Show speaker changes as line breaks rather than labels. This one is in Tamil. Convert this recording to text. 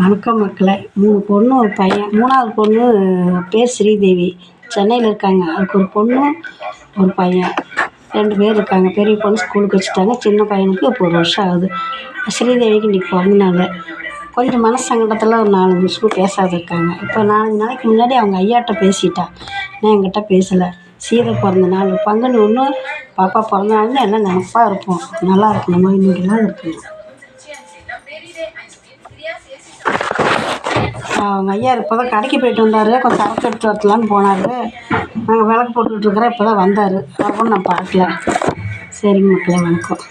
வணக்கம் மக்களே. 3 பொண்ணு ஒரு பையன். 3வது பொண்ணு பேர் ஸ்ரீதேவி, சென்னையில் இருக்காங்க. அதுக்கு ஒரு பொண்ணு ஒரு பையன் 2 பேர் இருக்காங்க. பெரிய பொண்ணு ஸ்கூலுக்கு வச்சுட்டாங்க. சின்ன பையனுக்கு இப்போ 1 வருஷம் ஆகுது. ஸ்ரீதேவிக்கு இன்றைக்கி பிறந்தநாள். கொஞ்சம் மனசங்கடத்தில் ஒரு 4 நிமிஷம் பேசாத இருக்காங்க. இப்போ 4 நாளைக்கு முன்னாடி அவங்க ஐயாட்ட பேசிட்டா, நான் என்கிட்ட பேசலை. சீதை பிறந்த நாள், பங்குனி 1 பாப்பா பிறந்த நாள்னு எல்லாம் நினப்பா இருப்போம். நல்லா இருக்கணுமா, இன்னைக்கெல்லாம் இருக்கணும். அவங்க ஐயா இப்போ தான் கடைக்கு போயிட்டு வந்தார். கொஞ்சம் சரக்கு எடுத்து வரலான்னு போனார். நாங்கள் விளக்கு போட்டுக்கிட்டுருக்குறோம். இப்போ தான் வந்தார். அவரும் நான் பார்க்கல. சரிங்க மக்களே, வணக்கம்.